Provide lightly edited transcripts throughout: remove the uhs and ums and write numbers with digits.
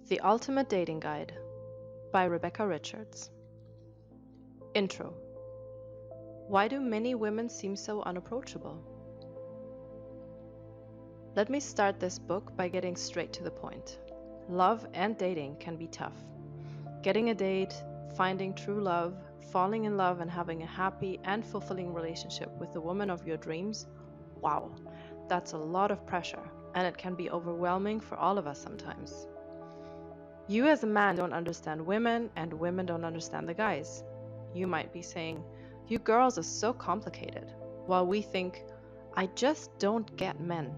The Ultimate Dating Guide by Rebecca Richards. Intro. Why do many women seem so unapproachable? Let me start this book by getting straight to the point. Love and dating can be tough. Getting a date, finding true love, falling in love and having a happy and fulfilling relationship with the woman of your dreams, wow, that's a lot of pressure, and it can be overwhelming for all of us sometimes. You as a man don't understand women, and women don't understand the guys. You might be saying, you girls are so complicated, while we think, I just don't get men.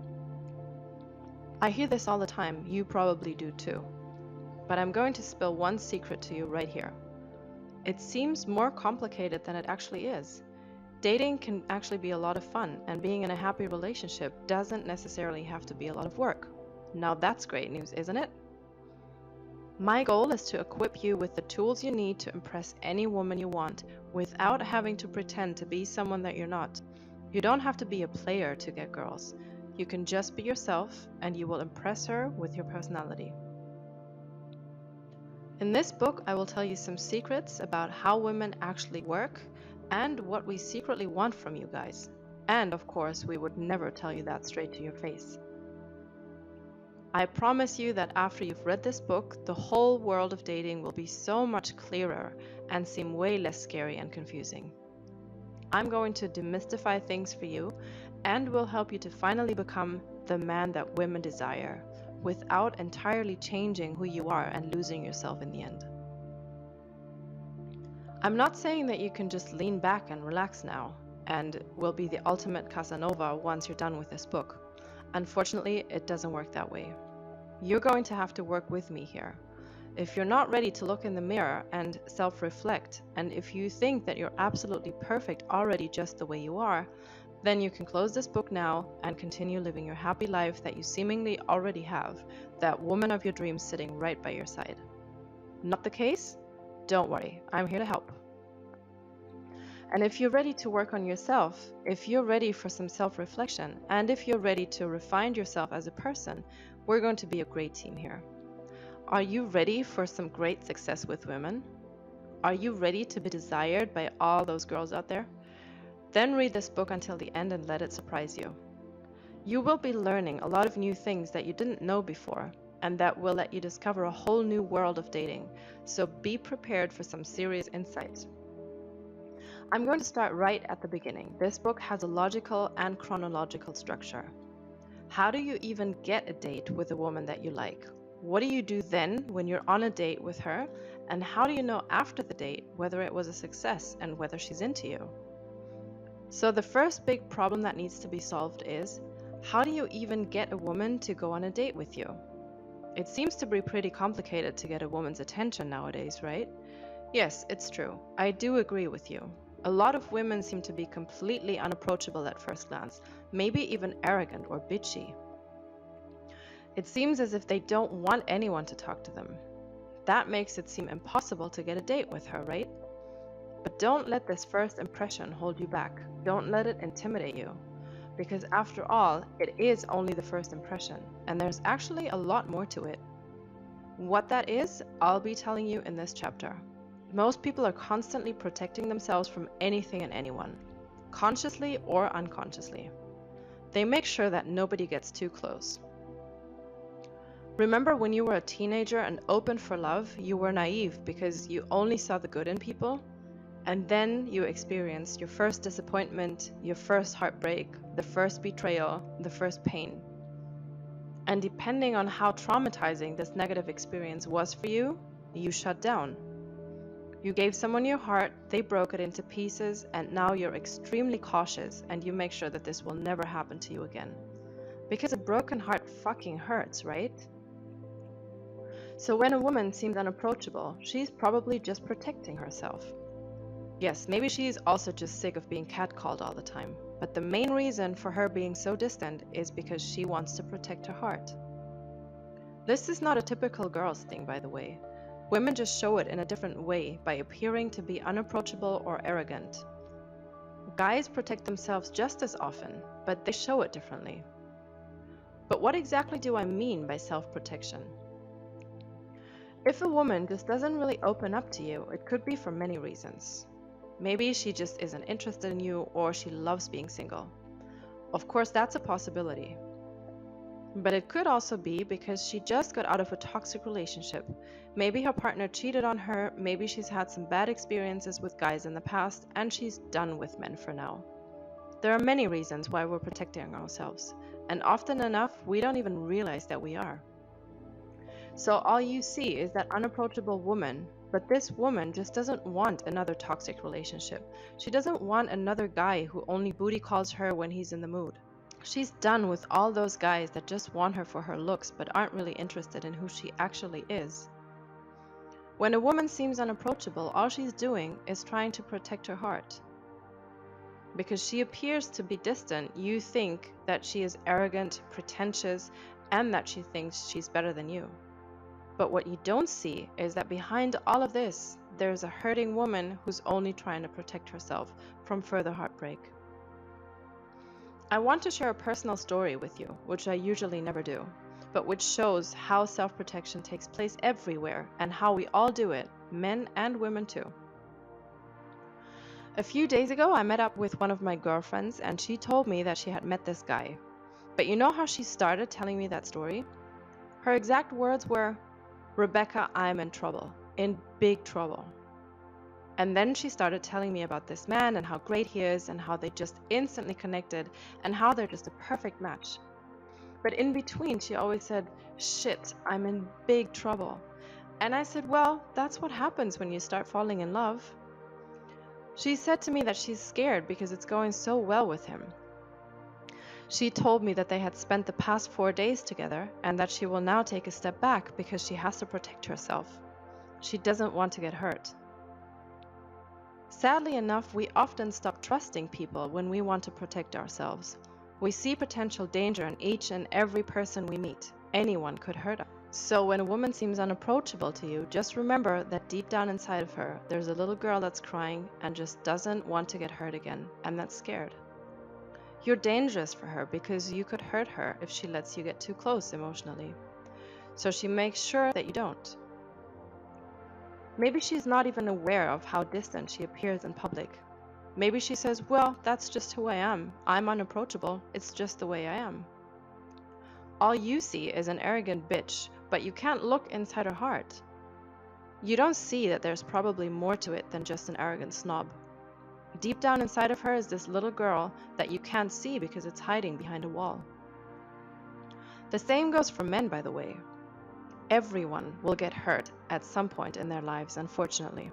I hear this all the time, you probably do too. But I'm going to spill one secret to you right here. It seems more complicated than it actually is. Dating can actually be a lot of fun, and being in a happy relationship doesn't necessarily have to be a lot of work. Now that's great news, isn't it? My goal is to equip you with the tools you need to impress any woman you want without having to pretend to be someone that you're not. You don't have to be a player to get girls. You can just be yourself and you will impress her with your personality. In this book, I will tell you some secrets about how women actually work and what we secretly want from you guys. And of course, we would never tell you that straight to your face. I promise you that after you've read this book, the whole world of dating will be so much clearer and seem way less scary and confusing. I'm going to demystify things for you and will help you to finally become the man that women desire, without entirely changing who you are and losing yourself in the end. I'm not saying that you can just lean back and relax now, and will be the ultimate Casanova once you're done with this book. Unfortunately, it doesn't work that way. You're going to have to work with me here. If you're not ready to look in the mirror and self-reflect, and if you think that you're absolutely perfect already just the way you are, then you can close this book now and continue living your happy life that you seemingly already have, that woman of your dreams sitting right by your side. Not the case? Don't worry, I'm here to help. And if you're ready to work on yourself, if you're ready for some self-reflection, and if you're ready to refine yourself as a person, we're going to be a great team here. Are you ready for some great success with women? Are you ready to be desired by all those girls out there? Then read this book until the end and let it surprise you. You will be learning a lot of new things that you didn't know before, and that will let you discover a whole new world of dating. So be prepared for some serious insights. I'm going to start right at the beginning. This book has a logical and chronological structure. How do you even get a date with a woman that you like? What do you do then when you're on a date with her? And how do you know after the date whether it was a success and whether she's into you? So the first big problem that needs to be solved is, how do you even get a woman to go on a date with you? It seems to be pretty complicated to get a woman's attention nowadays, right? Yes, it's true. I do agree with you. A lot of women seem to be completely unapproachable at first glance, maybe even arrogant or bitchy. It seems as if they don't want anyone to talk to them. That makes it seem impossible to get a date with her, right? But don't let this first impression hold you back. Don't let it intimidate you. Because after all, it is only the first impression, and there's actually a lot more to it. What that is, I'll be telling you in this chapter. Most people are constantly protecting themselves from anything and anyone, consciously or unconsciously. They make sure that nobody gets too close. Remember when you were a teenager and open for love, you were naive because you only saw the good in people? And then you experienced your first disappointment, your first heartbreak, the first betrayal, the first pain. And depending on how traumatizing this negative experience was for you, you shut down. You gave someone your heart, they broke it into pieces, and now you're extremely cautious and you make sure that this will never happen to you again. Because a broken heart fucking hurts, right? So when a woman seems unapproachable, she's probably just protecting herself. Yes, maybe she's also just sick of being catcalled all the time, but the main reason for her being so distant is because she wants to protect her heart. This is not a typical girls thing, by the way. Women just show it in a different way by appearing to be unapproachable or arrogant. Guys protect themselves just as often, but they show it differently. But what exactly do I mean by self-protection? If a woman just doesn't really open up to you, it could be for many reasons. Maybe she just isn't interested in you, or she loves being single. Of course, that's a possibility. But it could also be because she just got out of a toxic relationship. Maybe her partner cheated on her, maybe she's had some bad experiences with guys in the past, and she's done with men for now. There are many reasons why we're protecting ourselves, and often enough, we don't even realize that we are. So all you see is that unapproachable woman, but this woman just doesn't want another toxic relationship. She doesn't want another guy who only booty calls her when he's in the mood. She's done with all those guys that just want her for her looks but aren't really interested in who she actually is. When a woman seems unapproachable, all she's doing is trying to protect her heart. Because she appears to be distant, you think that she is arrogant, pretentious, and that she thinks she's better than you. But what you don't see is that behind all of this, there's a hurting woman who's only trying to protect herself from further heartbreak. I want to share a personal story with you, which I usually never do, but which shows how self-protection takes place everywhere and how we all do it, men and women too. A few days ago, I met up with one of my girlfriends and she told me that she had met this guy. But you know how she started telling me that story? Her exact words were, "Rebecca, I'm in trouble, in big trouble." And then she started telling me about this man and how great he is and how they just instantly connected and how they're just a perfect match. But in between, she always said, "Shit, I'm in big trouble." And I said, well, that's what happens when you start falling in love. She said to me that she's scared because it's going so well with him. She told me that they had spent the past 4 days together and that she will now take a step back because she has to protect herself. She doesn't want to get hurt. Sadly enough, we often stop trusting people when we want to protect ourselves. We see potential danger in each and every person we meet. Anyone could hurt us. So when a woman seems unapproachable to you, just remember that deep down inside of her, there's a little girl that's crying and just doesn't want to get hurt again, and that's scared. You're dangerous for her because you could hurt her if she lets you get too close emotionally. So she makes sure that you don't. Maybe she's not even aware of how distant she appears in public. Maybe she says, well, that's just who I am. I'm unapproachable. It's just the way I am. All you see is an arrogant bitch, but you can't look inside her heart. You don't see that there's probably more to it than just an arrogant snob. Deep down inside of her is this little girl that you can't see because it's hiding behind a wall. The same goes for men, by the way. Everyone will get hurt at some point in their lives, unfortunately.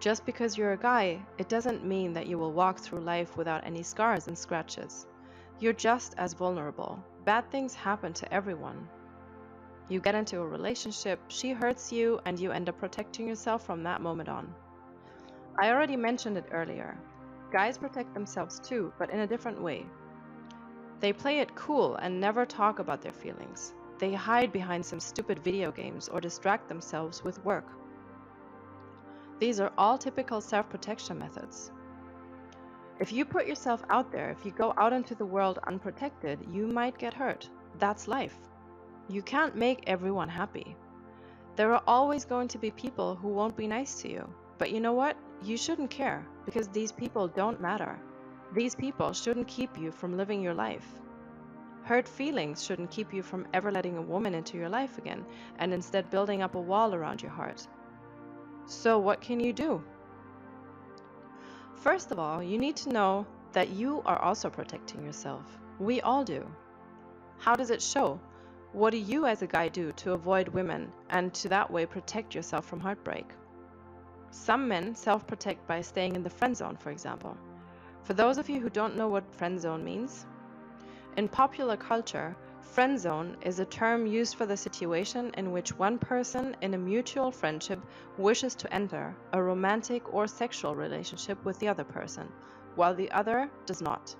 Just because you're a guy, it doesn't mean that you will walk through life without any scars and scratches. You're just as vulnerable. Bad things happen to everyone. You get into a relationship, she hurts you, and you end up protecting yourself from that moment on. I already mentioned it earlier. Guys protect themselves too, but in a different way. They play it cool and never talk about their feelings. They hide behind some stupid video games or distract themselves with work. These are all typical self-protection methods. If you put yourself out there, if you go out into the world unprotected, you might get hurt. That's life. You can't make everyone happy. There are always going to be people who won't be nice to you. But you know what? You shouldn't care, because these people don't matter. These people shouldn't keep you from living your life. Hurt feelings shouldn't keep you from ever letting a woman into your life again, and instead building up a wall around your heart. So what can you do? First of all, you need to know that you are also protecting yourself. We all do. How does it show? What do you as a guy do to avoid women and to that way protect yourself from heartbreak? Some men self-protect by staying in the friend zone, for example. For those of you who don't know what friend zone means, in popular culture, friend zone is a term used for the situation in which one person in a mutual friendship wishes to enter a romantic or sexual relationship with the other person, while the other does not.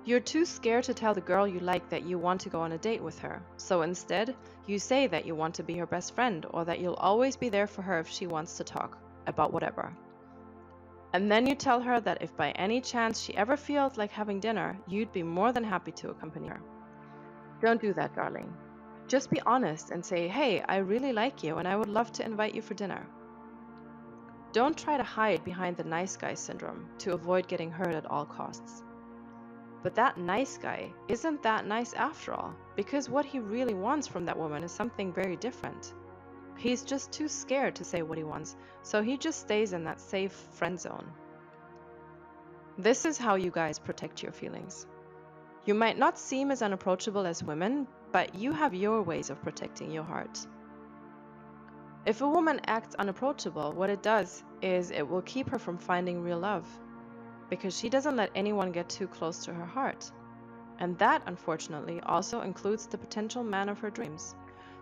You're too scared to tell the girl you like that you want to go on a date with her, so instead, you say that you want to be her best friend or that you'll always be there for her if she wants to talk about whatever. And then you tell her that if by any chance she ever feels like having dinner, you'd be more than happy to accompany her. Don't do that, darling. Just be honest and say, hey, I really like you and I would love to invite you for dinner. Don't try to hide behind the nice guy syndrome to avoid getting hurt at all costs. But that nice guy isn't that nice after all, because what he really wants from that woman is something very different. He's just too scared to say what he wants, so he just stays in that safe friend zone. This is how you guys protect your feelings. You might not seem as unapproachable as women, but you have your ways of protecting your heart. If a woman acts unapproachable, what it does is it will keep her from finding real love, because she doesn't let anyone get too close to her heart. And that, unfortunately, also includes the potential man of her dreams.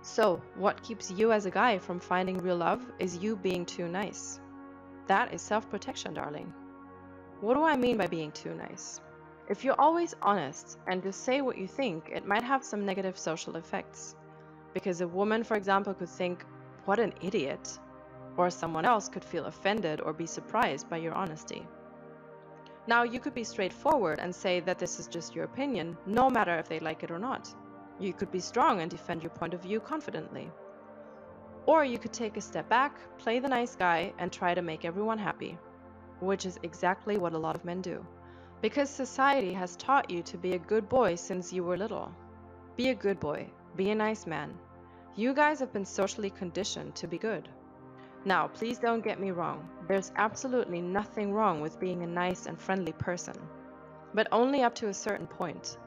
So, what keeps you as a guy from finding real love is you being too nice. That is self-protection, darling. What do I mean by being too nice? If you're always honest and just say what you think, it might have some negative social effects. Because a woman, for example, could think, what an idiot. Or someone else could feel offended or be surprised by your honesty. Now, you could be straightforward and say that this is just your opinion, no matter if they like it or not. You could be strong and defend your point of view confidently. Or you could take a step back, play the nice guy, and try to make everyone happy, which is exactly what a lot of men do. Because society has taught you to be a good boy since you were little. Be a good boy, be a nice man. You guys have been socially conditioned to be good. Now, please don't get me wrong. There's absolutely nothing wrong with being a nice and friendly person, but only up to a certain point.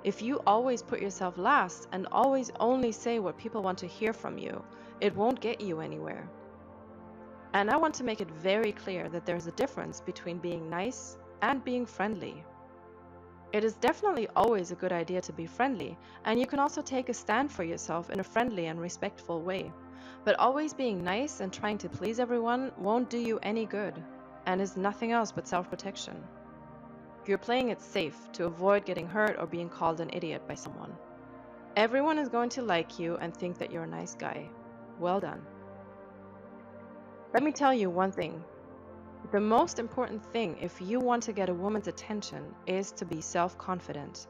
If you always put yourself last and always only say what people want to hear from you, it won't get you anywhere. And I want to make it very clear that there's a difference between being nice and being friendly. It is definitely always a good idea to be friendly, and you can also take a stand for yourself in a friendly and respectful way. But always being nice and trying to please everyone won't do you any good, and is nothing else but self-protection. You're playing it safe to avoid getting hurt or being called an idiot by someone. Everyone is going to like you and think that you're a nice guy. Well done. Let me tell you one thing. The most important thing if you want to get a woman's attention is to be self-confident.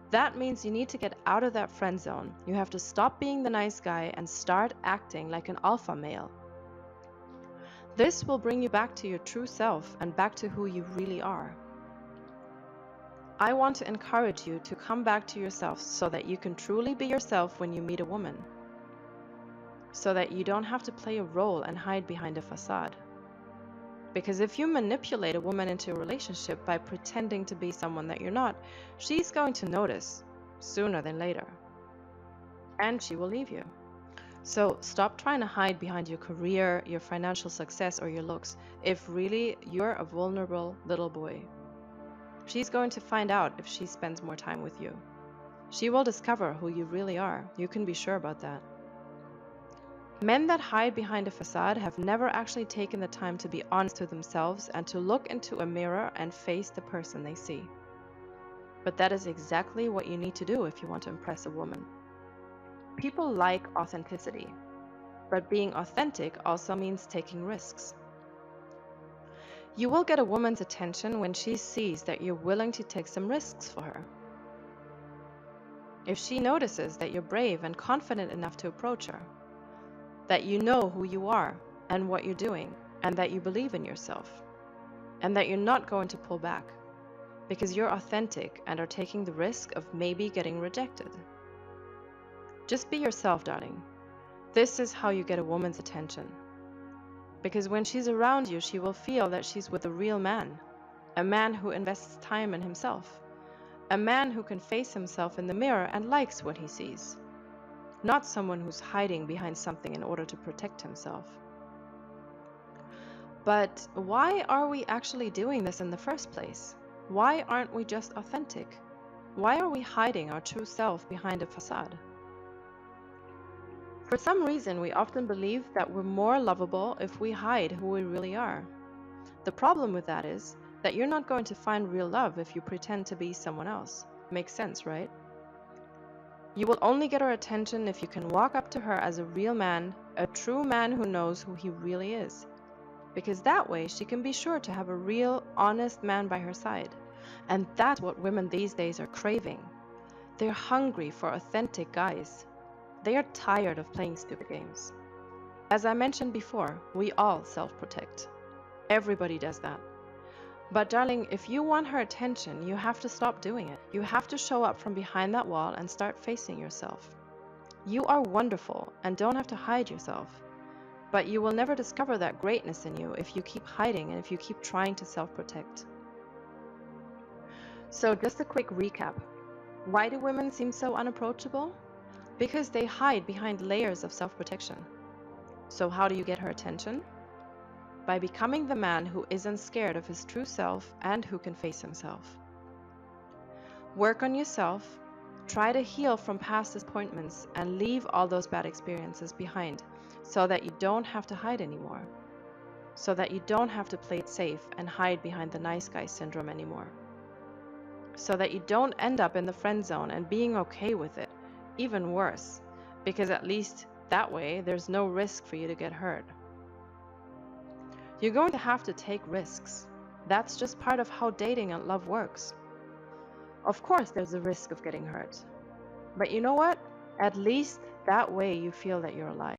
That means you need to get out of that friend zone. You have to stop being the nice guy and start acting like an alpha male. This will bring you back to your true self and back to who you really are. I want to encourage you to come back to yourself so that you can truly be yourself when you meet a woman. So that you don't have to play a role and hide behind a facade. Because if you manipulate a woman into a relationship by pretending to be someone that you're not, she's going to notice sooner than later. And she will leave you. So stop trying to hide behind your career, your financial success, or your looks if really you're a vulnerable little boy. She's going to find out if she spends more time with you. She will discover who you really are. You can be sure about that. Men that hide behind a facade have never actually taken the time to be honest with themselves and to look into a mirror and face the person they see. But that is exactly what you need to do if you want to impress a woman. People like authenticity, but being authentic also means taking risks. You will get a woman's attention when she sees that you're willing to take some risks for her. If she notices that you're brave and confident enough to approach her, that you know who you are and what you're doing, and that you believe in yourself, and that you're not going to pull back, because you're authentic and are taking the risk of maybe getting rejected. Just be yourself, darling. This is how you get a woman's attention. Because when she's around you, she will feel that she's with a real man, a man who invests time in himself, a man who can face himself in the mirror and likes what he sees. Not someone who's hiding behind something in order to protect himself. But why are we actually doing this in the first place? Why aren't we just authentic? Why are we hiding our true self behind a facade? For some reason, we often believe that we're more lovable if we hide who we really are. The problem with that is that you're not going to find real love if you pretend to be someone else. Makes sense, right? You will only get her attention if you can walk up to her as a real man, a true man who knows who he really is. Because that way she can be sure to have a real, honest man by her side. And that's what women these days are craving. They're hungry for authentic guys. They are tired of playing stupid games. As I mentioned before, we all self-protect. Everybody does that. But darling, if you want her attention, you have to stop doing it. You have to show up from behind that wall and start facing yourself. You are wonderful and don't have to hide yourself. But you will never discover that greatness in you if you keep hiding and if you keep trying to self-protect. So just a quick recap. Why do women seem so unapproachable? Because they hide behind layers of self-protection. So how do you get her attention? By becoming the man who isn't scared of his true self and who can face himself. Work on yourself, try to heal from past disappointments and leave all those bad experiences behind so that you don't have to hide anymore. So that you don't have to play it safe and hide behind the nice guy syndrome anymore. So that you don't end up in the friend zone and being okay with it, even worse, because at least that way there's no risk for you to get hurt. You're going to have to take risks. That's just part of how dating and love works. Of course, there's a risk of getting hurt. But you know what? At least that way you feel that you're alive.